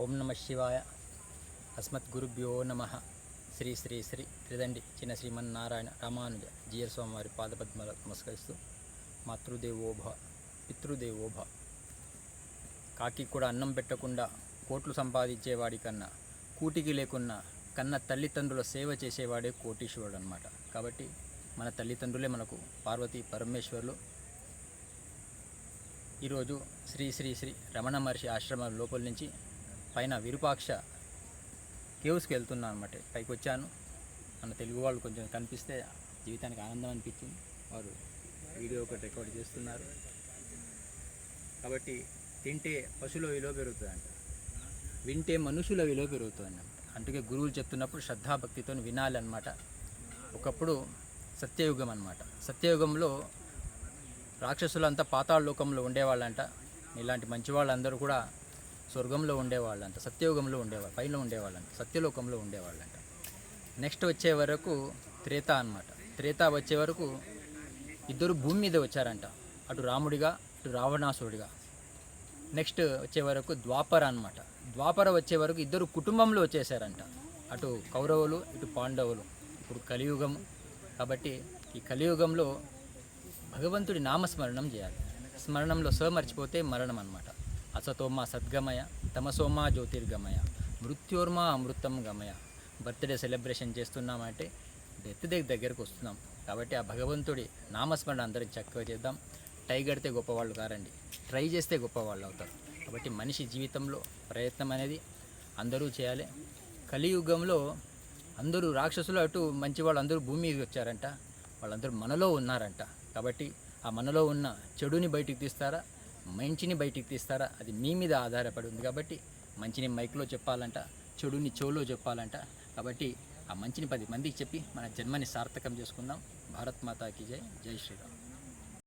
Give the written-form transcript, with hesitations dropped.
ఓం నమ శివాయ. అస్మద్గురుభ్యో నమ. శ్రీ శ్రీ శ్రీ త్రిదండి చిన్న శ్రీమన్నారాయణ రామానుజ జీఎల్ స్వామి వారి పాదపద్మాలకు నమస్కరిస్తూ మాతృదేవోభ పితృదేవోభ. కాకి కూడా అన్నం పెట్టకుండా కోట్లు సంపాదించేవాడి కన్నా కూటికి లేకున్నా కన్న తల్లిదండ్రుల సేవ చేసేవాడే కోటీశ్వరుడు అనమాట. కాబట్టి మన తల్లిదండ్రులే మనకు పార్వతీ పరమేశ్వరులు. ఈరోజు శ్రీ శ్రీ శ్రీ రమణ మహర్షి ఆశ్రమం లోపల నుంచి పైన విరూపాక్ష కేవ్స్కి వెళ్తున్నాను అనమాట. పైకి వచ్చాను. మన తెలుగు వాళ్ళు కొంచెం కనిపిస్తే జీవితానికి ఆనందం అనిపించింది. వారు వీడియో ఒకటి రికార్డ్ చేస్తున్నారు. కాబట్టి తింటే పశువుల విలువ పెరుగుతుందంట, వింటే మనుషుల విలువ పెరుగుతుంది. అందుకే గురువులు చెప్తున్నప్పుడు శ్రద్ధాభక్తితో వినాలన్నమాట. ఒకప్పుడు సత్యయుగం అన్నమాట. సత్యయుగంలో రాక్షసులంతా పాతాళ లోకంలో ఉండేవాళ్ళంట. ఇలాంటి మంచి వాళ్ళందరూ కూడా స్వర్గంలో ఉండేవాళ్ళంట, సత్యయుగంలో ఉండేవాళ్ళు, పైన ఉండేవాళ్ళంట, సత్యలోకంలో ఉండేవాళ్ళంట. నెక్స్ట్ వచ్చే వరకు త్రేత అన్నమాట. త్రేత వచ్చే వరకు ఇద్దరు భూమి మీద వచ్చారంట, అటు రాముడిగా ఇటు రావణాసురుడిగా. నెక్స్ట్ వచ్చే వరకు ద్వాపర అన్నమాట. ద్వాపర వచ్చే వరకు ఇద్దరు కుటుంబంలో వచ్చేసారంట, అటు కౌరవులు ఇటు పాండవులు. ఇప్పుడు కలియుగము. కాబట్టి ఈ కలియుగంలో భగవంతుడి నామస్మరణం చేయాలి. స్మరణంలో మర్చిపోతే మరణం అన్నమాట. అసతోమా సద్గమయ, తమసోమా జ్యోతిర్గమయ, మృత్యోర్మా అమృతం గమయ. బర్త్డే సెలబ్రేషన్ చేస్తున్నామంటే డెత్ దగ్గరకు వస్తున్నాం. కాబట్టి ఆ భగవంతుడి నామస్మరణ అందరికి చక్కగా చేద్దాం. టై కడితే గొప్పవాళ్ళు కారండి, ట్రై చేస్తే గొప్పవాళ్ళు అవుతారు. కాబట్టి మనిషి జీవితంలో ప్రయత్నం అనేది అందరూ చేయాలి. కలియుగంలో అందరూ రాక్షసులు అటు మంచి వాళ్ళు అందరూ భూమి మీద వచ్చారంట. వాళ్ళందరూ మనలో ఉన్నారంట. కాబట్టి ఆ మనలో ఉన్న చెడుని బయటికి తీస్తారా, మంచిని బయటికి తీస్తారా, అది మీ మీద ఆధారపడి ఉంది. కాబట్టి మంచిని మైక్లో చెప్పాలంట, చెడుని చెవులో చెప్పాలంట. కాబట్టి ఆ మంచిని 10 మందికి చెప్పి మన జన్మని సార్థకం చేసుకుందాం. భారత్ మాతాకి జై. జై శ్రీరామ్.